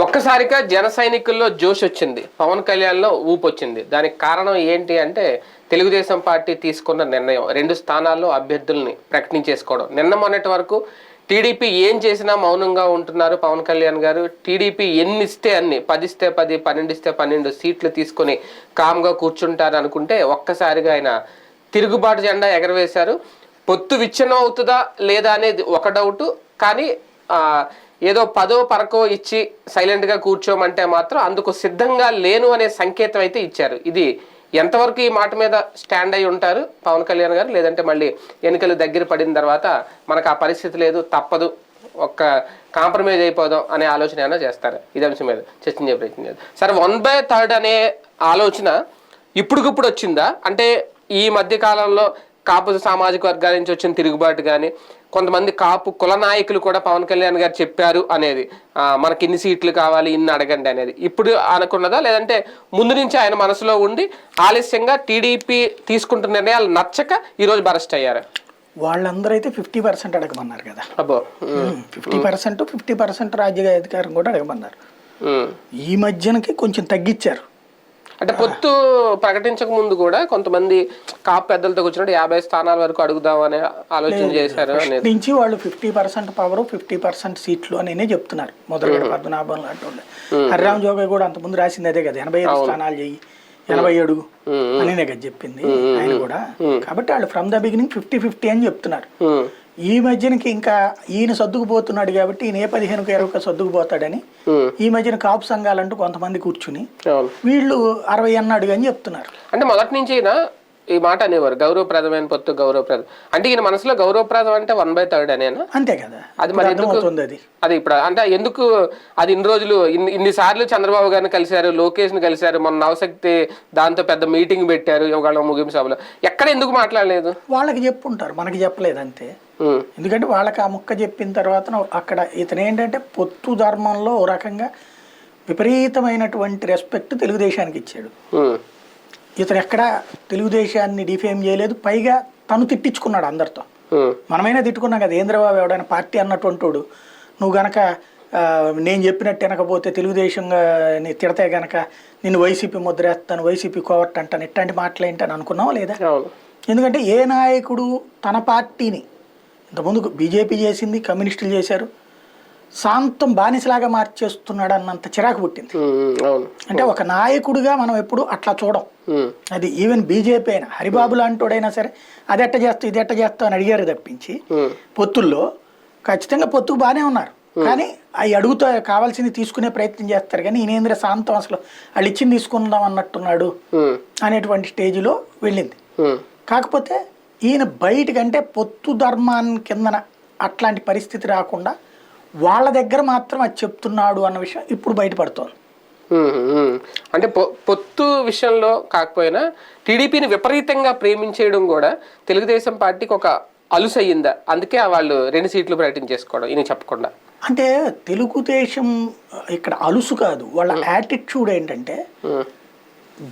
ఒక్కసారిగా జన సైనికుల్లో జోష్ వచ్చింది, పవన్ కళ్యాణ్లో ఊపు వచ్చింది. దానికి కారణం ఏంటి అంటే తెలుగుదేశం పార్టీ తీసుకున్న నిర్ణయం, 2 స్థానాల్లో అభ్యర్థుల్ని ప్రకటించేసుకోవడం. నిన్న మొన్నటి వరకు టీడీపీ ఏం చేసినా మౌనంగా ఉంటున్నారు పవన్ కళ్యాణ్ గారు. టీడీపీ ఎన్ని ఇస్తే అన్ని, 10 ఇస్తే 10, 12 ఇస్తే 12 సీట్లు తీసుకొని కామ్గా కూర్చుంటారు అనుకుంటే ఒక్కసారిగా ఆయన తిరుగుబాటు జెండా ఎగరవేశారు. పొత్తు విచ్ఛిన్నం అవుతుందా లేదా అనేది ఒక డౌటు, కానీ ఏదో 10 పరకో ఇచ్చి సైలెంట్గా కూర్చోమంటే మాత్రం అందుకు సిద్ధంగా లేను అనే సంకేతం అయితే ఇచ్చారు. ఇది ఎంతవరకు ఈ మాట మీద స్టాండ్ అయి ఉంటారు పవన్ కళ్యాణ్ గారు, లేదంటే మళ్ళీ ఎన్నికలు దగ్గర పడిన తర్వాత మనకు ఆ పరిస్థితి లేదు, తప్పదు, ఒక్క కాంప్రమైజ్ అయిపోదాం అనే ఆలోచన ఏమైనా చేస్తారు? ఇది అంశం మీద చర్చించే ప్రయత్నం చేద్దాం. సరే, 1/3 అనే ఆలోచన ఇప్పుడుకిప్పుడు వచ్చిందా? అంటే ఈ మధ్య కాలంలో కాపు సామాజిక వర్గాల నుంచి వచ్చిన తిరుగుబాటు కానీ, కొంతమంది కాపు కుల నాయకులు కూడా పవన్ కళ్యాణ్ గారు చెప్పారు అనేది, మనకి ఇన్ని సీట్లు కావాలి, ఇన్ని అడగండి అనేది ఇప్పుడు అనుకున్నదా, లేదంటే ముందు నుంచి ఆయన మనసులో ఉండి ఆలస్యంగా టీడీపీ తీసుకుంటున్న నిర్ణయాలు నచ్చక ఈరోజు బరస్ట్ అయ్యారు? వాళ్ళందరూ అయితే 50% అడగమన్నారు కదా. అబ్బో, 50% రాజ్య అధికారం కూడా అడగమన్నారు. ఈ మధ్యనకి కొంచెం తగ్గించారు. అంటే పొత్తు ప్రకటించక ముందు కూడా కొంతమంది కాపు పెద్దలతో కూర్చున్నట్టు 50 స్థానాల వరకు అడుగుదాం అనే ఆలోచన చేశారు నుంచి. వాళ్ళు 50% పవర్, 50% సీట్లు అని చెప్తున్నారు. మొదలుగా పద్మనాభం లాంటి వాళ్ళు, హరిరామ్ జోగయ్య కూడా అంతకుముందు రాసింది అదే కదా, 85 స్థానాలు చెయ్యి, 87 అనినే కదా చెప్పింది ఆయన కూడా. కాబట్టి వాళ్ళు ఫ్రమ్ ద బిగినింగ్ 50-50 అని చెప్తున్నారు. ఈ మధ్యనకి ఇంకా ఈయన సర్దుకుపోతున్నాడు కాబట్టి ఈయన 15కు 20 సర్దుకుపోతాడని ఈ మధ్యన కాపు సంఘాలంటూ కొంతమంది కూర్చుని వీళ్ళు 60 అన్నాడు అని చెప్తున్నారు. అంటే మొదటి నుంచి ఈ మాట అనేవారు, గౌరవప్రదమైన పొత్తు, గౌరవప్రదం అంటే ఈయన మనసులో గౌరవప్రదం అంటే 1/3 అనేనా? అంతే కదా. అది మరి అది ఇప్పుడు అంటే ఎందుకు అది ఇన్ని రోజులు ఇన్నిసార్లు చంద్రబాబు గారిని కలిశారు, లోకేష్ ని కలిశారు, మొన్న నవశక్తి దాంతో పెద్ద మీటింగ్ పెట్టారు, ఇవాళ ముగింపు సభలో, ఎక్కడ ఎందుకు మాట్లాడలేదు? వాళ్ళకి చెప్పుంటారు, మనకి చెప్పలేదు అంతే. ఎందుకంటే వాళ్ళకి ఆ ముక్క చెప్పిన తర్వాత అక్కడ ఇతను ఏంటంటే పొత్తు ధర్మంలో ఓ రకంగా విపరీతమైనటువంటి రెస్పెక్ట్ తెలుగుదేశానికి ఇచ్చాడు. ఇతను ఎక్కడ తెలుగుదేశాన్ని డిఫేమ్ చేయలేదు, పైగా తను తిట్టించుకున్నాడు అందరితో. మనమైనా తిట్టుకున్నాం కదా, ఏంద్రబాబు ఎవడైనా పార్టీ అన్నటువంటి వాడు నువ్వు గనక నేను చెప్పినట్టు వినకపోతే తెలుగుదేశంగా తిడతే గనక నిన్ను వైసీపీ ముద్రేస్తాను, వైసీపీ కోవట్ అంటాను, ఇట్లాంటి మాటలు ఏంటని అనుకున్నావా లేదా? ఎందుకంటే ఏ నాయకుడు తన పార్టీని ఇంతకుముందు బీజేపీ చేసింది, కమ్యూనిస్టులు చేశారు, శాంతం బానిసలాగా మార్చేస్తున్నాడు అన్నంత చిరాకు పుట్టింది. అంటే ఒక నాయకుడిగా మనం ఎప్పుడు అట్లా చూడం. అది ఈవెన్ బీజేపీ అయినా, హరిబాబు లాంటోడైనా సరే అది ఎట్ట చేస్తావు ఇది ఎట్ట చేస్తావు అని అడిగారు తప్పించి, పొత్తుల్లో ఖచ్చితంగా పొత్తుకు బాగానే ఉన్నారు, కానీ అవి అడుగుతా కావాల్సింది తీసుకునే ప్రయత్నం చేస్తారు. కానీ ఈయనేంద్ర శాంతం అసలు వాళ్ళు ఇచ్చింది తీసుకుందాం అన్నట్టున్నాడు అనేటువంటి స్టేజ్లో వెళ్ళింది. కాకపోతే ఈయన బయటకంటే పొత్తు ధర్మాన్ని కిందన అట్లాంటి పరిస్థితి రాకుండా వాళ్ళ దగ్గర మాత్రం అది చెప్తున్నాడు అన్న విషయం ఇప్పుడు బయటపడుతోంది. అంటే పొత్తు విషయంలో కాకపోయినా టీడీపీని విపరీతంగా ప్రేమించేయడం కూడా తెలుగుదేశం పార్టీకి ఒక అలుసు అయ్యిందా? అందుకే వాళ్ళు 2 సీట్లు ప్రకటించేసుకోవడం ఈయన చెప్పకుండా. అంటే తెలుగుదేశం ఇక్కడ అలుసు కాదు, వాళ్ళ యాటిట్యూడ్ ఏంటంటే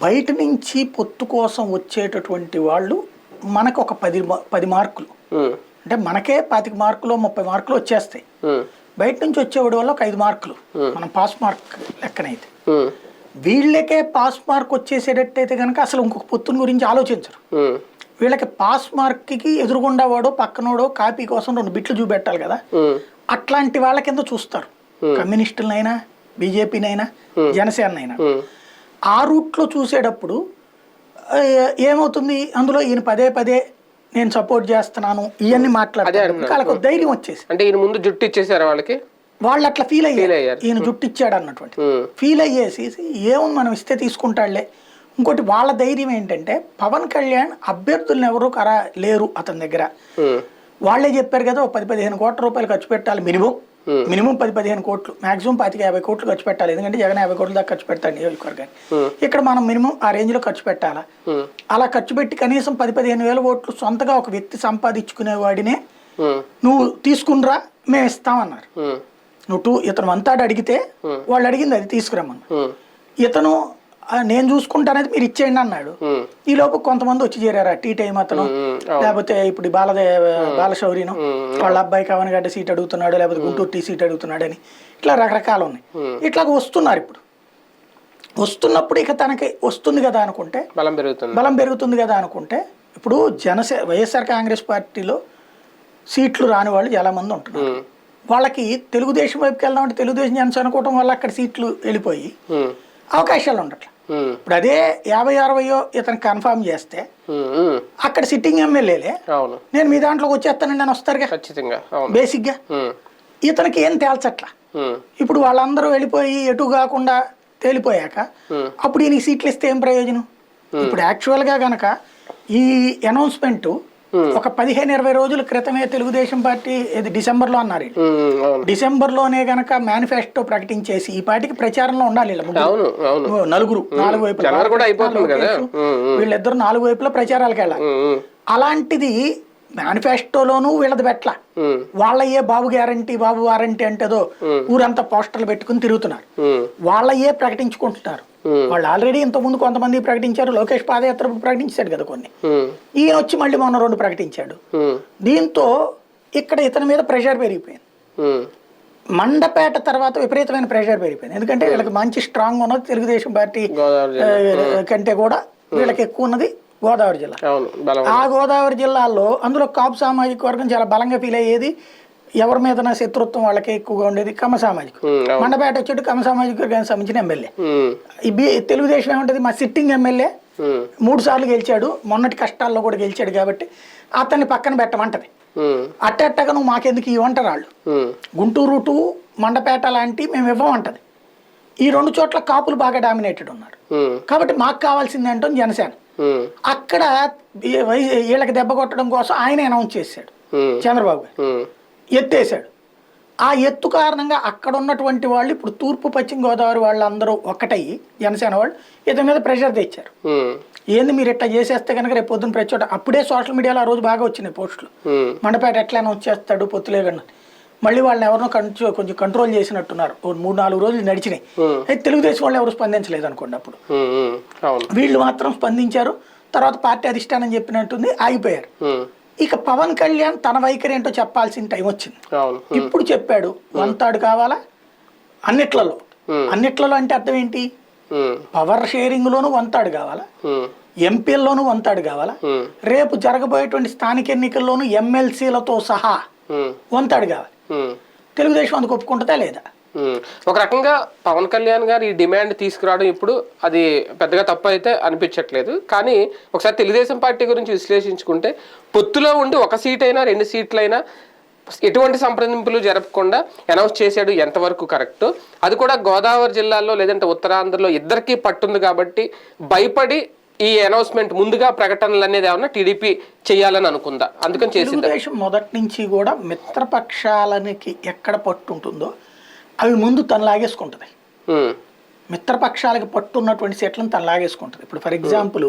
బయట నుంచి పొత్తు కోసం వచ్చేటటువంటి వాళ్ళు మనకు ఒక 10 మార్కులు, అంటే మనకే 25 మార్కులు 30 మార్కులు వచ్చేస్తాయి. బయట నుంచి వచ్చేవాడి వల్ల ఒక 5 మార్కులు మనం పాస్ మార్క్ లెక్కనైతే, వీళ్ళకే పాస్ మార్క్ వచ్చేసేటట్టయితే కనుక అసలు ఇంకొక పొత్తుని గురించి ఆలోచించరు. వీళ్ళకి పాస్ మార్క్కి ఎదురుగుండా వాడో పక్కనోడో కాపీ కోసం 2 బిట్లు చూపెట్టాలి కదా, అట్లాంటి వాళ్ళ కింద చూస్తారు. కమ్యూనిస్టులనైనా, బీజేపీనైనా, జనసేనైనా ఆ రూట్లో చూసేటప్పుడు ఏమవుతుంది, అందులో ఈయన పదే నేను సపోర్ట్ చేస్తున్నాను ఇవన్నీ మాట్లాడతారు, వాళ్ళకు ధైర్యం వచ్చేసి. అంటే ఈయన ముందు జుట్టు ఇచ్చేసారు వాళ్ళకి, వాళ్ళు అట్లా ఫీల్ అయ్యారు, ఈయన జుట్టు ఇచ్చాడు అన్నటువంటి ఫీల్ అయ్యేసి ఏముంది మనం ఇస్తే తీసుకుంటాడులే. ఇంకోటి వాళ్ళ ధైర్యం ఏంటంటే పవన్ కళ్యాణ్ అభ్యర్థులను ఎవరు లేరు అతని దగ్గర. వాళ్ళే చెప్పారు కదా, 10-15 కోట్ల రూపాయలు ఖర్చు పెట్టాలి, మినిమం 10-15 కోట్లు, మాక్సిమం 25-50 కోట్లు ఖర్చు పెట్టాలి. ఎందుకంటే జగన్ 50 కోట్ల దాకా ఖర్చు పెడతాడు నియోజకవర్గాన్ని. ఇక్కడ మనం మినిమం ఆ రేంజ్ లో ఖర్చు పెట్టాలా. అలా ఖర్చు పెట్టి కనీసం 10-15 వేల ఓట్లు సొంతగా ఒక వ్యక్తి సంపాదించుకునే వాడినే నువ్వు తీసుకునిరా మేము ఇస్తామన్నారు. నువ్వు ఇతను అంతాడు అడిగితే వాళ్ళు అడిగింది అది తీసుకురమ్మన్నారు. ఇతను నేను చూసుకుంటానది మీరు ఇచ్చేయండి అన్నాడు. ఈ లోపు కొంతమంది వచ్చి చేరారు, టీ టైం అతను, లేకపోతే ఇప్పుడు బాలశౌరిను వాళ్ళ అబ్బాయికి అవనగడ్డ సీట్ అడుగుతున్నాడు, లేకపోతే గుంటూరు టీ సీట్ అడుగుతున్నాడు అని ఇట్లా రకరకాలు ఉన్నాయి. ఇట్లాగ వస్తున్నారు. ఇప్పుడు వస్తున్నప్పుడు ఇక తనకి వస్తుంది కదా అనుకుంటే, బలం పెరుగుతుంది కదా అనుకుంటే, ఇప్పుడు వైఎస్ఆర్ కాంగ్రెస్ పార్టీలో సీట్లు రాని వాళ్ళు చాలా మంది ఉంటున్నారు. వాళ్ళకి తెలుగుదేశం వైపుకి వెళ్దామంటే తెలుగుదేశం జనసేన అనుకోవటం వల్ల అక్కడ సీట్లు వెళ్ళిపోయి అవకాశాలు ఉండట్లే. ఇప్పుడు అదే 50-60 ఇతను కన్ఫర్మ్ చేస్తే అక్కడ సిట్టింగ్ ఎమ్మెల్యేలే నేను మీ దాంట్లోకి వచ్చేస్తానండి అని వస్తారుగా బేసిక్ గా. ఇతనికి ఏం తేల్చట్లా. ఇప్పుడు వాళ్ళందరూ వెళ్ళిపోయి ఎటు కాకుండా తేలిపోయాక అప్పుడు ఈయనకి సీట్లు ఇస్తే ఏం ప్రయోజనం? ఇప్పుడు యాక్చువల్ గా గనక ఈ అనౌన్స్మెంట్ ఒక 15-20 రోజుల క్రితమే తెలుగుదేశం పార్టీ డిసెంబర్లో అన్నారు. డిసెంబర్లోనే గనక మేనిఫెస్టో ప్రకటించేసి ఈ పార్టీకి ప్రచారంలో ఉండాలి. నలుగురు 4 వైపులా వీళ్ళిద్దరు 4 వైపులా ప్రచారాలకు వెళ్ళాలి. అలాంటిది మేనిఫెస్టోలోనూ వీళ్ళది పెట్టల. వాళ్ళ బాబు గ్యారంటీ బాబు వారంటీ అంటేదో ఊరంతా పోస్టర్లు పెట్టుకుని తిరుగుతున్నారు. వాళ్ళ ప్రకటించుకుంటున్నారు. వాళ్ళు ఆల్రెడీ ఇంతకుముందు కొంతమంది ప్రకటించారు. లోకేష్ పాదయాత్ర ప్రకటించాడు కదా కొన్ని. ఈయన వచ్చి మళ్ళీ మొన్న 2 ప్రకటించాడు. దీంతో ఇక్కడ ఇతని మీద ప్రెషర్ పెరిగిపోయింది. మండపేట తర్వాత విపరీతమైన ప్రెషర్ పెరిగిపోయింది. ఎందుకంటే వీళ్ళకి మంచి స్ట్రాంగ్ ఉన్నది తెలుగుదేశం పార్టీ కంటే కూడా వీళ్ళకి ఎక్కువ ఉన్నది గోదావరి జిల్లా. ఆ గోదావరి జిల్లాలో అందులో కాపు సామాజిక వర్గం చాలా బలంగా ఫీల్ అయ్యేది. ఎవరి మీద శత్రుత్వం వాళ్ళకే ఎక్కువగా ఉండేది కమ్మ సామాజిక. మండపేట వచ్చేట్టు కమ్మ సామాజిక వర్గానికి సంబంధించిన ఎమ్మెల్యే. తెలుగుదేశం ఏమంటది, మా సిట్టింగ్ ఎమ్మెల్యే 3 సార్లు గెలిచాడు, మొన్నటి కష్టాల్లో కూడా గెలిచాడు కాబట్టి అతన్ని పక్కన పెట్టమంటది. అట్టగా నువ్వు మాకెందుకు ఇవ్వంటారు వాళ్ళు. గుంటూరు టు మండపేట లాంటి మేము ఇవ్వమంటది. ఈ 2 చోట్ల కాపులు బాగా డామినేటెడ్ ఉన్నారు కాబట్టి మాకు కావాల్సింది అంటుంది జనసేన. అక్కడ వీళ్ళకి దెబ్బ కొట్టడం కోసం ఆయన అనౌన్స్ చేశాడు చంద్రబాబు గారు, ఎత్తేసాడు. ఆ ఎత్తు కారణంగా అక్కడ ఉన్నటువంటి వాళ్ళు ఇప్పుడు తూర్పు పశ్చిమ గోదావరి వాళ్ళందరూ ఒక్కటయ్యి జనసేన వాళ్ళు ఇతని మీద ప్రెషర్ తెచ్చారు. ఏంది మీరు ఇట్లా చేసేస్తే కనుక రేపు పొద్దున్న ప్రతి చోట అప్పుడే సోషల్ మీడియాలో ఆ రోజు బాగా వచ్చినాయి పోస్టులు, మండపేట ఎట్లయినా వచ్చేస్తాడు పొత్తులేగండి. మళ్ళీ వాళ్ళని ఎవరినో కొంచెం కంట్రోల్ చేసినట్టున్నారు. 3-4 రోజులు నడిచినాయి. అయితే తెలుగుదేశం వాళ్ళు ఎవరు స్పందించలేదు అనుకోండి. అప్పుడు వీళ్ళు మాత్రం స్పందించారు. తర్వాత పార్టీ అధిష్టానం చెప్పినట్టుంది ఆగిపోయారు. ఇక పవన్ కళ్యాణ్ తన వైఖరి ఏంటో చెప్పాల్సిన టైం వచ్చింది. ఇప్పుడు చెప్పాడు, వంతాడు కావాలా అన్నిట్లలో అంటే అర్థం ఏంటి? పవర్ షేరింగ్ లోను వంతాడు కావాలా, ఎంపీల్లోనూ వంతాడు కావాలా, రేపు జరగబోయేటువంటి స్థానిక ఎన్నికల్లోనూ ఎమ్మెల్సీలతో సహా వంతాడు కావాలి. తెలుగుదేశం అందుకు ఒప్పుకుంటుందా లేదా? ఒక రకంగా పవన్ కళ్యాణ్ గారు ఈ డిమాండ్ తీసుకురావడం ఇప్పుడు అది పెద్దగా తప్పు అయితే అనిపించట్లేదు. కానీ ఒకసారి తెలుగుదేశం పార్టీ గురించి విశ్లేషించుకుంటే పొత్తులో ఉండి 1 సీట్ అయినా 2 సీట్లైనా ఎటువంటి సంప్రదింపులు జరపకుండా అనౌన్స్ చేశాడు. ఎంతవరకు కరెక్ట్? అది కూడా గోదావరి జిల్లాలో లేదంటే ఉత్తరాంధ్రలో ఇద్దరికీ పట్టుంది కాబట్టి భయపడి ఈ అనౌన్స్మెంట్ ముందుగా ప్రకటనలు అనేది ఏమన్నా టీడీపీ చేయాలని అనుకుందా? అందుకని చేసింది. తెలుగుదేశం మొదటి నుంచి కూడా మిత్రపక్షాలకి ఎక్కడ పట్టు ఉంటుందో అవి ముందు తను లాగేసుకుంటుంది. మిత్రపక్షాలకి పట్టున్నటువంటి సీట్లను తను లాగేసుకుంటుంది. ఇప్పుడు ఫర్ ఎగ్జాంపుల్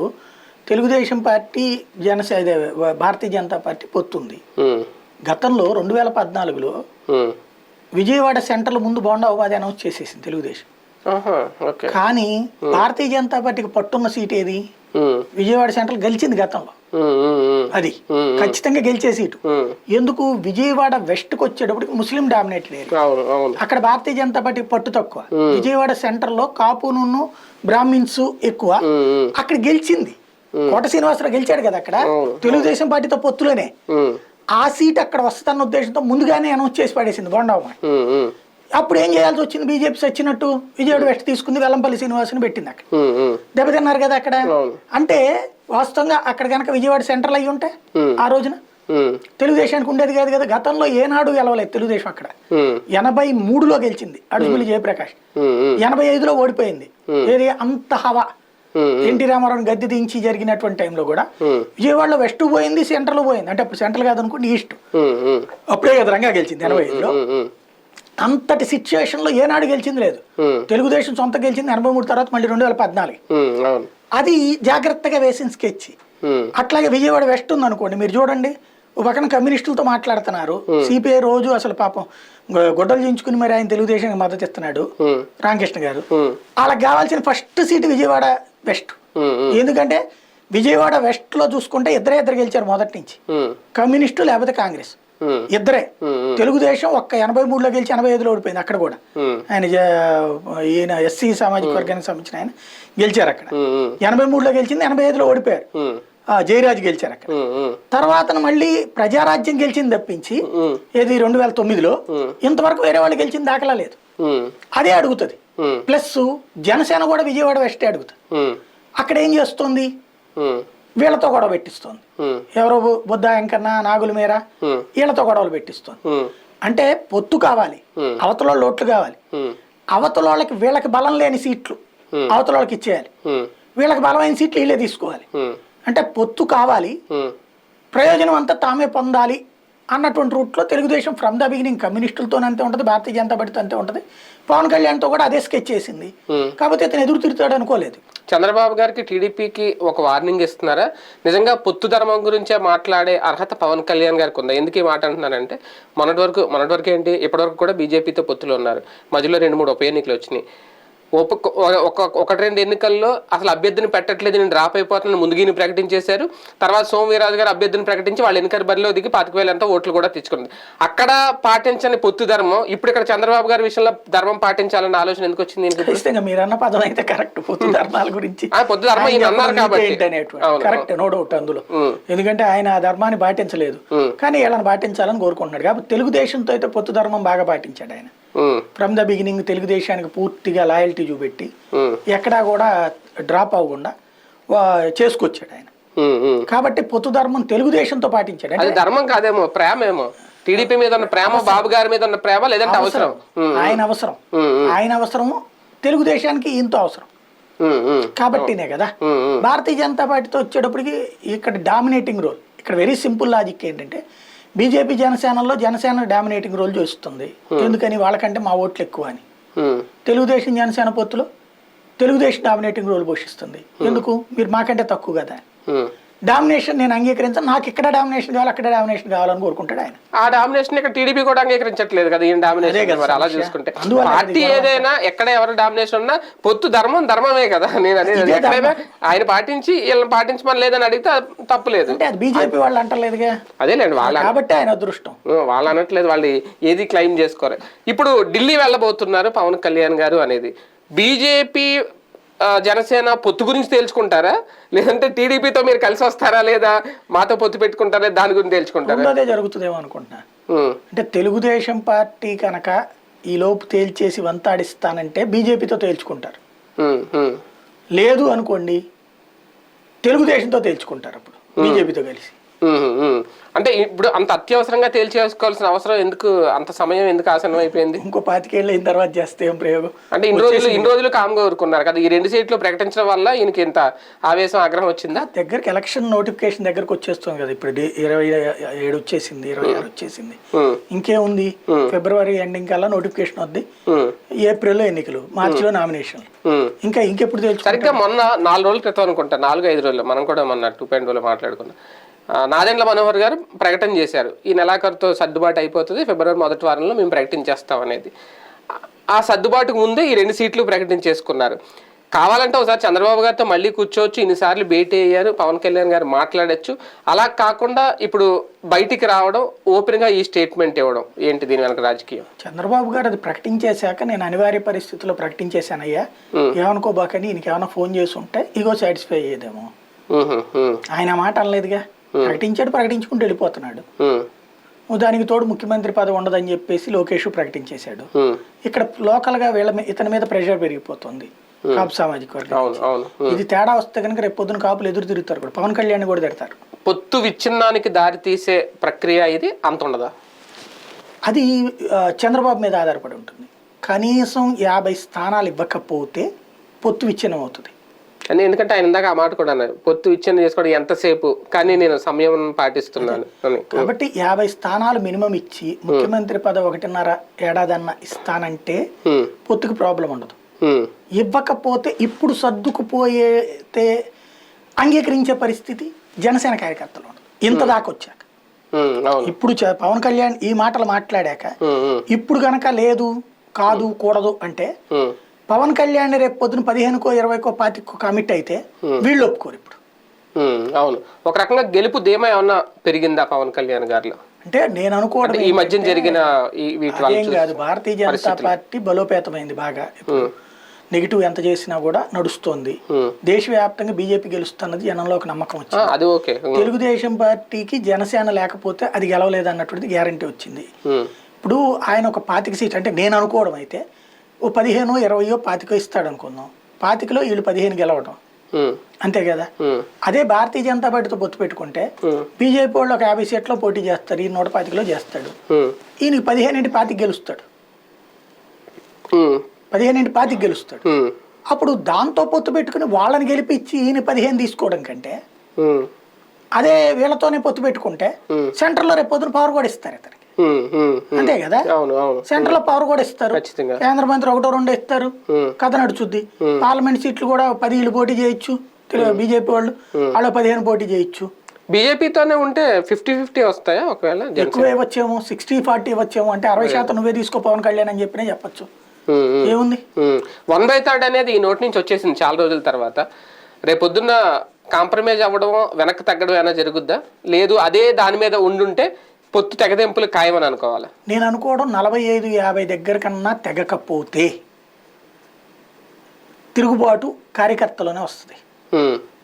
తెలుగుదేశం పార్టీ భారతీయ జనతా పార్టీ పొత్తుంది. గతంలో 2014లో విజయవాడ సెంట్రల్ ముందు బోండా ఉపాధి అనౌన్స్ చేసేసింది తెలుగుదేశం. కానీ భారతీయ జనతా పార్టీకి పట్టున్న సీట్ ఏది? విజయవాడ సెంట్రల్ గెలిచింది గతంలో. అది ఖచ్చితంగా గెలిచే సీటు. ఎందుకు? విజయవాడ వెస్ట్ కు వచ్చేటప్పటికి ముస్లిం డామినేటెడ్ ఏరియా. అక్కడ భారతీయ జనతా పార్టీ పట్టు తక్కువ. విజయవాడ సెంటర్ లో కాపును బ్రాహ్మిన్స్ ఎక్కువ. అక్కడ గెలిచింది. కోట శ్రీనివాసరావు గెలిచాడు కదా అక్కడ తెలుగుదేశం పార్టీతో పొత్తులోనే. ఆ సీట్ అక్కడ వస్తుందన్న ఉద్దేశంతో ముందుగానే అనౌన్స్ చేసి పడేసింది బొండావమ్మ. అప్పుడు ఏం చేయాల్సి వచ్చింది? బీజేపీ వచ్చినట్టు విజయవాడ వెస్ట్ తీసుకుంది, వెల్లంపల్లి శ్రీనివాసుని పెట్టింది. అక్కడ దెబ్బతిన్నారు కదా అక్కడ. అంటే వాస్తవంగా అక్కడ కనుక విజయవాడ సెంట్రల్ అయ్యి ఉంటే ఆ రోజున తెలుగుదేశానికి ఉండేది కాదు కదా. గతంలో ఏనాడు గెలవలేదు తెలుగుదేశం. అక్కడ 83లో గెలిచింది అడుగులు జయప్రకాష్, 85లో ఓడిపోయింది. ఏది అంత హవా ఎన్టీ రామారావు గద్దె దించి జరిగినటువంటి టైంలో కూడా విజయవాడలో వెస్ట్ పోయింది, సెంట్రల్ పోయింది. అంటే అప్పుడు సెంట్రల్ కాదనుకోండి ఈస్ట్. అప్పుడే కదా రంగా గెలిచింది 85లో. అంతటి సిచ్యువేషన్ లో ఏనాడు గెలిచింది లేదు. తెలుగుదేశం సొంత గెలిచింది 83 తర్వాత మళ్ళీ 2014. అది జాగ్రత్తగా వేసిన స్కెచ్. అట్లాగే విజయవాడ వెస్ట్ ఉంది అనుకోండి, మీరు చూడండి ఓ పక్కన కమ్యూనిస్టులతో మాట్లాడుతున్నారు. సిపిఐ రోజు అసలు పాపం గొడ్డలు చించుకుని మరి ఆయన తెలుగుదేశానికి మద్దతు ఇస్తున్నాడు రామకృష్ణ గారు. వాళ్ళకి కావాల్సిన ఫస్ట్ సీటు విజయవాడ వెస్ట్. ఎందుకంటే విజయవాడ వెస్ట్ లో చూసుకుంటే ఇద్దరు గెలిచారు మొదటి నుంచి, కమ్యూనిస్టు లేకపోతే కాంగ్రెస్ ఇద్దరే. తెలుగుదేశం ఒక్క 83లో గెలిచి 85లో ఓడిపోయింది అక్కడ కూడా. ఆయన ఈయన ఎస్సీ సామాజిక వర్గానికి సంబంధించిన ఆయన గెలిచారు అక్కడ. 83లో గెలిచింది, 85లో ఓడిపోయారు. జయరాజ్ గెలిచారు అక్కడ. తర్వాత మళ్ళీ ప్రజారాజ్యం గెలిచింది తప్పించి ఏది 2009లో ఇంతవరకు వేరే వాళ్ళు గెలిచింది దాఖలా లేదు. అదే అడుగుతుంది. ప్లస్ జనసేన కూడా విజయవాడ వెస్టే అడుగుతుంది. అక్కడ ఏం చేస్తుంది, వీళ్ళతో గొడవ పెట్టిస్తుంది. ఎవరో బుద్ధ వెంకన్న నాగుల మేర వీళ్ళతో గొడవలు పెట్టిస్తుంది. అంటే పొత్తు కావాలి, అవతల ఓట్లు కావాలి, అవతల వాళ్ళకి వీళ్ళకి బలం లేని సీట్లు అవతల వాళ్ళకి ఇచ్చేయాలి, వీళ్ళకి బలమైన సీట్లు వీళ్ళే తీసుకోవాలి. అంటే పొత్తు కావాలి, ప్రయోజనం అంతా తామే పొందాలి అన్నటువంటి రూట్లో తెలుగుదేశం ఫ్రమ్ ద బిగినింగ్ కమ్యూనిస్టులతో అంతే ఉంటుంది, భారతీయ జనతా పార్టీతో అంతే ఉంటుంది, పవన్ కళ్యాణ్తో కూడా అదే స్కెచ్ చేసింది. కాకపోతే ఇతను ఎదురు తిరుగుతాడు అనుకోలేదు. చంద్రబాబు గారికి టీడీపీకి ఒక వార్నింగ్ ఇస్తున్నారా? నిజంగా పొత్తు ధర్మం గురించే మాట్లాడే అర్హత పవన్ కళ్యాణ్ గారికి ఉందా? ఎందుకు ఈ మాట అంటున్నానంటే మొన్నటి వరకు ఏంటి, ఇప్పటివరకు కూడా బీజేపీతో పొత్తులు ఉన్నారు. మధ్యలో 2-3 ఉప ఎన్నికలు వచ్చినాయి. ఒకటి 2 ఎన్నికల్లో అసలు అభ్యర్థిని పెట్టట్లేదు, నేను డ్రాప్ అయిపోతున్నాను ముందుగిని ప్రకటించేశారు. తర్వాత సోమవీరాజు గారు అభ్యర్థిని ప్రకటించి వాళ్ళు ఎన్నికల బరిలో దిగి 25,000 ఎంతో ఓట్లు కూడా తెచ్చుకుంది. అక్కడ పాటించని పొత్తు ధర్మం ఇప్పుడు ఇక్కడ చంద్రబాబు గారి విషయంలో ధర్మం పాటించాలన్న ఆలోచన ఎందుకు వచ్చింది? మీరన్న పదం అయితే కరెక్ట్. పొత్తు ధర్మాల గురించి పొత్తు ధర్మం అన్నారు కాబట్టి కరెక్ట్, నో డౌట్ అందులో. ఎందుకంటే ఆయన ఆ ధర్మాన్ని పాటించలేదు, కానీ వీళ్ళని పాటించాలని కోరుకుంటున్నాడు. కాబట్టి తెలుగుదేశంతో అయితే పొత్తు ధర్మం బాగా పాటించాడు ఆయన. ఫ్రమ్ ద బిగినింగ్ తెలుగుదేశానికి పూర్తిగా లాయల్టీ చూపెట్టి ఎక్కడా కూడా డ్రాప్ అవ్వకుండా చేసుకొచ్చాడు ఆయన. కాబట్టి పొత్తు ధర్మం తెలుగుదేశంతో పాటించాడు. అది ధర్మం కాదేమో, ప్రేమేమో. టీడీపీ మీద ఉన్న ప్రేమ, బాబు గారి మీద ఉన్న ప్రేమ, లేదంటే అవసరం. ఆయన అవసరం తెలుగుదేశానికి ఇంతో అవసరం కాబట్టినే కదా. భారతీయ జనతా పార్టీతో వచ్చేటప్పటికి ఇక్కడ డామినేటింగ్ రోల్, ఇక్కడ వెరీ సింపుల్ లాజిక్ ఏంటంటే బీజేపీ జనసేనలో జనసేన డామినేటింగ్ రోల్ చూస్తుంది. ఎందుకని, వాళ్ళకంటే మా ఓట్లు ఎక్కువ అని. తెలుగుదేశం జనసేన పొత్తులో తెలుగుదేశం డామినేటింగ్ రోల్ పోషిస్తుంది. ఎందుకు, మీరు మాకంటే తక్కువ కదా. డామినేషన్ నేను అంగీకరించాను, నాకు ఇక్కడ డామినేషన్ కావాలి, అక్కడ డామినేషన్ కావాలని కోరుకుంటాడు ఆయన. ఆ డామినేషన్ ఇక్కడ టీడీపీ కూడా అంగీకరించట్లేదు కదా. ఈయన డామినేషన్ అలా చూసుకుంటే పార్టీ ఏదైనా ఎక్కడ ఎవరు డామినేషన్ ఉన్నా పొత్తు ధర్మమే కదా. నేను అనేది ఎక్కడైనా ఆయన పాటించి వీళ్ళని పాటించమని లేదని అడిగితే తప్పు లేదు. అంటే అది బీజేపీ వాళ్ళు అంటలేదుగా. అదేలేండి, వాళ్ళ కాబట్టి ఆయన అదృష్టం. వాళ్ళు అనట్లేదు, వాళ్ళు ఏది క్లెయిమ్ చేసుకోరు. ఇప్పుడు ఢిల్లీ వెళ్ళబోతున్నారు పవన్ కళ్యాణ్ గారు అనేది. బీజేపీ జనసేన పొత్తు గురించి తేల్చుకుంటారా, లేదంటే టీడీపీతో మీరు కలిసి వస్తారా, లేదా మాతో పొత్తు పెట్టుకుంటారా, దాని గురించి తేల్చుకుంటారా? అదే జరుగుతుందేమో అనుకుంటున్నా. అంటే తెలుగుదేశం పార్టీ కనుక ఈ లోపు తేల్చేసి వంతాడిస్తానంటే బీజేపీతో తేల్చుకుంటారు. లేదు అనుకోండి తెలుగుదేశంతో తేల్చుకుంటారు అప్పుడు బీజేపీతో కలిసి. అంటే ఇప్పుడు అంత అత్యవసరంగా తేల్చేసుకోవాల్సిన అవసరం ఎందుకు, అంత సమయం ఎందుకు ఆసనం అయిపోయింది? ఇంకో 25 ఏళ్ళు అయిన తర్వాత చేస్తే ఏం ప్రయోగం? అంటే ఇన్ని రోజులు కామ్గా ఊరుకున్నారు కదా, ఈ 2 సీట్లు ప్రకటించడం వల్ల ఈయనకి ఇంత ఆవేశం ఆగ్రహం వచ్చిందా? దగ్గరికి ఎలక్షన్ నోటిఫికేషన్ దగ్గరకు వచ్చేస్తుంది కదా. ఇప్పుడు 27 వచ్చేసింది, 26 వచ్చేసింది, ఇంకేముంది, ఫిబ్రవరి ఎండింగ్ కల్లా నోటిఫికేషన్ వద్ది, ఏప్రిల్లో ఎన్నికలు, మార్చిలో నామినేషన్, ఇంకెప్పుడు తెలుసు. సరిగ్గా మొన్న 4 రోజుల క్రితం అనుకుంటా, 4-5 రోజులు మనం కూడా మొన్న 2.2లో మాట్లాడుకున్నాం. నాదెండ్ల మనోహర్ గారు ప్రకటన చేశారు, ఈ నెలాఖరుతో సర్దుబాటు అయిపోతుంది, ఫిబ్రవరి మొదటి వారంలో మేము ప్రకటించేస్తాం అనేది. ఆ సర్దుబాటుకు ముందే ఈ 2 సీట్లు ప్రకటించేసుకున్నారు. కావాలంటే ఒకసారి చంద్రబాబు గారితో మళ్ళీ కూర్చోవచ్చు, ఇన్నిసార్లు భేటీ అయ్యారు, పవన్ కళ్యాణ్ గారు మాట్లాడచ్చు. అలా కాకుండా ఇప్పుడు బయటికి రావడం, ఓపెన్గా ఈ స్టేట్మెంట్ ఇవ్వడం, ఏంటి దీని వెనక రాజకీయం? చంద్రబాబు గారు అది ప్రకటించేశాక నేను అనివార్య పరిస్థితుల్లో ప్రకటించేశానయ్యా, ఏమనుకోబాకని ఈయనకి ఏమైనా ఫోన్ చేసి ఉంటే ఇగో సాటిస్ఫై అయ్యేదేమో. ఆయన మాట అనలేదుగా, ప్రకటించుకుంటూ వెళ్ళిపోతున్నాడు. దానికి తోడు ముఖ్యమంత్రి పదవి ఉండదని చెప్పేసి లోకేష్ ప్రకటించేశాడు. ఇక్కడ లోకల్ గా ఇతని మీద ప్రెషర్ పెరిగిపోతుంది కాపు సామాజిక వర్గం. ఇది తేడా వస్తే కనుక రేపు పొద్దున కాపులు ఎదురు తిరుగుతారు కూడా, పవన్ కళ్యాణ్ కూడా తిడతారు. పొత్తు విచ్ఛిన్నానికి దారి తీసే ప్రక్రియ ఇది అంత ఉండదా? అది చంద్రబాబు మీద ఆధారపడి ఉంటుంది. కనీసం 50 స్థానాలు ఇవ్వకపోతే పొత్తు విచ్ఛిన్నం అవుతుంది. కానీ ఎందుకంటే ఆయన ఇందాక ఆ మాట కూడా అన్నారు, పొత్తు విచ్ఛిన్నం చేసుకోవడం ఎంతసేపు, కానీ నేను సమయం పాటిస్తున్నాను. కాబట్టి 50 స్థానాలు మినిమం ఇచ్చి ముఖ్యమంత్రి పదవి 1.5 ఏడాదన్నా ఇస్తానంటే పొత్తుకు ప్రాబ్లం ఉండదు. ఇవ్వకపోతే ఇప్పుడు సర్దుకుపోతే అంగీకరించే పరిస్థితి జనసేన కార్యకర్తలు ఉండదు. ఇంత దాకా వచ్చాక అవును. ఇప్పుడు పవన్ కళ్యాణ్ ఈ మాటలు మాట్లాడాక ఇప్పుడు గనక లేదు కాదు కూడదు అంటే పవన్ కళ్యాణ్ రేపు పొద్దున 15కో 20కో 25కో కమిట్ అయితే వీళ్ళు ఒప్పుకోరు ఇప్పుడు. అవును, ఒక రకంగా గెలుపు ధీమా ఏమన్నా పెరిగిందా పవన్ కళ్యాణ్ గారిలో? అంటే నేను అనుకోవడం ఈ మధ్య జరిగిన వీటి వల్ల అదేం కాదు, భారతీయ జనతా పార్టీ బలోపేతమైంది బాగా. ఇప్పుడు నెగిటివ్ ఎంత చేసినా కూడా నడుస్తోంది. దేశవ్యాప్తంగా బీజేపీ గెలుస్తున్నది జనంలో ఒక నమ్మకం వచ్చింది. తెలుగుదేశం పార్టీకి జనసేన లేకపోతే అది గెలవలేదు అన్నటువంటిది గ్యారంటీ వచ్చింది. ఇప్పుడు ఆయన ఒక 25 సీట్ అంటే నేను అనుకోవడం అయితే ఓ 15, 20, 25 ఇస్తాడు అనుకుందాం. 25లో వీళ్ళు 15 గెలవడం అంతే కదా. అదే భారతీయ జనతా పార్టీతో పొత్తు పెట్టుకుంటే బీజేపీ వాళ్ళు ఒక 50 సీట్లో పోటీ చేస్తారు, ఈ 125లో చేస్తాడు. ఈయనకి 15 గెలుస్తాడు, 15 గెలుస్తాడు. అప్పుడు దాంతో పొత్తు పెట్టుకుని వాళ్ళని గెలిపించి ఈయన 15 తీసుకోవడం కంటే అదే వీళ్ళతోనే పొత్తు పెట్టుకుంటే సెంటర్లో రేపు పొద్దున పవర్ కూడా ఇస్తారు ఇతనికి. అంతే కదా, సెంటర్ లో పవర్ కూడా ఇస్తారు, కేంద్ర మంత్రి 1-2 ఇస్తారు, కథ నడుచుద్ది. పార్లమెంట్ సీట్లు కూడా 10 పోటీ చేయొచ్చు బీజేపీ వాళ్ళు, వాళ్ళు 15 పోటీ చేయొచ్చు. బీజేపీతోనే ఉంటే 50-50 వస్తాయా? ఒకవేళ ఎక్కువ ఇవ్వచ్చేమో, 60-40 ఇవ్వచ్చేమో. అంటే 60% నువ్వే తీసుకో పవన్ కళ్యాణ్ అని చెప్పినే చెప్పచ్చు. ఏముంది, 1/3 అనేది ఈ నోటి నుంచి వచ్చేసింది చాలా రోజుల తర్వాత. రేపొద్దున్న కాంప్రమైజ్ అవ్వడం, వెనక్కి తగ్గడం ఏమైనా జరుగుద్దా? లేదు అదే దాని మీద ఉండుంటే పొత్తు తెగదెంపులు ఖాయమని అనుకోవాలి. నేను అనుకోవడం 45-50 దగ్గర కన్నా తెగకపోతే తిరుగుబాటు కార్యకర్తలోనే వస్తుంది.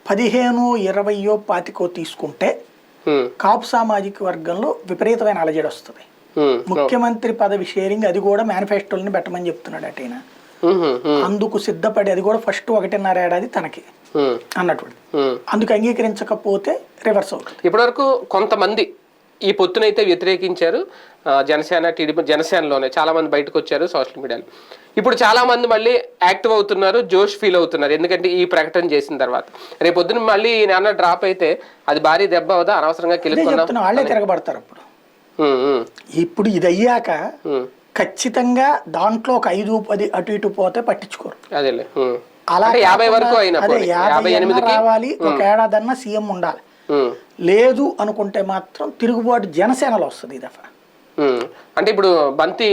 15, 20, 25 తీసుకుంటే కాపు సామాజిక వర్గంలో విపరీతమైన అలజడి వస్తుంది. ముఖ్యమంత్రి పదవి షేరింగ్ అది కూడా మేనిఫెస్టోని పెట్టమని చెప్తున్నాడు అటైనా. అందుకు సిద్ధపడి అది కూడా ఫస్ట్ 1.5 ఏడాది తనకి అన్నటువంటి, అందుకు అంగీకరించకపోతే రివర్స్ అవుతుంది. ఇప్పటివరకు కొంతమంది ఈ పొత్తునైతే వ్యతిరేకించారు. జనసేన, టీడీపీ, జనసేనలోనే చాలా మంది బయటకు వచ్చారు సోషల్ మీడియాలో. ఇప్పుడు చాలా మంది మళ్ళీ యాక్టివ్ అవుతున్నారు, జోష్ ఫీల్ అవుతున్నారు. ఎందుకంటే ఈ ప్రకటన చేసిన తర్వాత రేపు పొద్దున మళ్ళీ నాన్న డ్రాప్ అయితే అది భారీ దెబ్బ అవుదా? అనవసరంగా వాళ్ళే తిరగబడతారు. ఇప్పుడు ఇది అయ్యాక ఖచ్చితంగా దాంట్లో ఒక 5-10 అటు ఇటు పోతే పట్టించుకోరు. అదేలే, అలా 50 వరకు అయినా అదే 58 రావాలి, ఒక ఏడాదన్నా సీఎం ఉండాలి. లేదు అనుకుంటే మాత్రం తిరుగుబాటు జనసేనలో వస్తుంది ఈ దఫా. అంటే ఇప్పుడు బంతి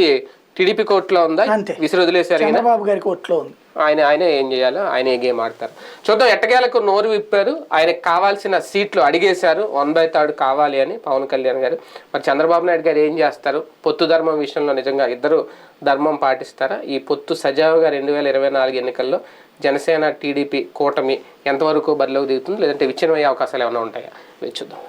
టీడీపీ కోర్టులో ఉందా? అంతే, విసిరి వదిలేశారు. చంద్రబాబు గారి కోర్టులో ఉంది. ఆయన ఏం చేయాలో ఆయన ఏ గేమ్ ఆడతారు చూద్దాం. ఎట్టకేలకు నోరు విప్పారు, ఆయనకు కావాల్సిన సీట్లు అడిగేశారు. 1/3 కావాలి అని పవన్ కళ్యాణ్ గారు. మరి చంద్రబాబు నాయుడు గారు ఏం చేస్తారు? పొత్తు ధర్మం విషయంలో నిజంగా ఇద్దరు ధర్మం పాటిస్తారా? ఈ పొత్తు సజావుగా 2024 ఎన్నికల్లో జనసేన, టీడీపీ కూటమి ఎంతవరకు బరిలోకి దిగుతుంది, లేదంటే విచ్ఛిన్నమయ్యే అవకాశాలు ఏమైనా ఉంటాయా? వేచి చూద్దాం.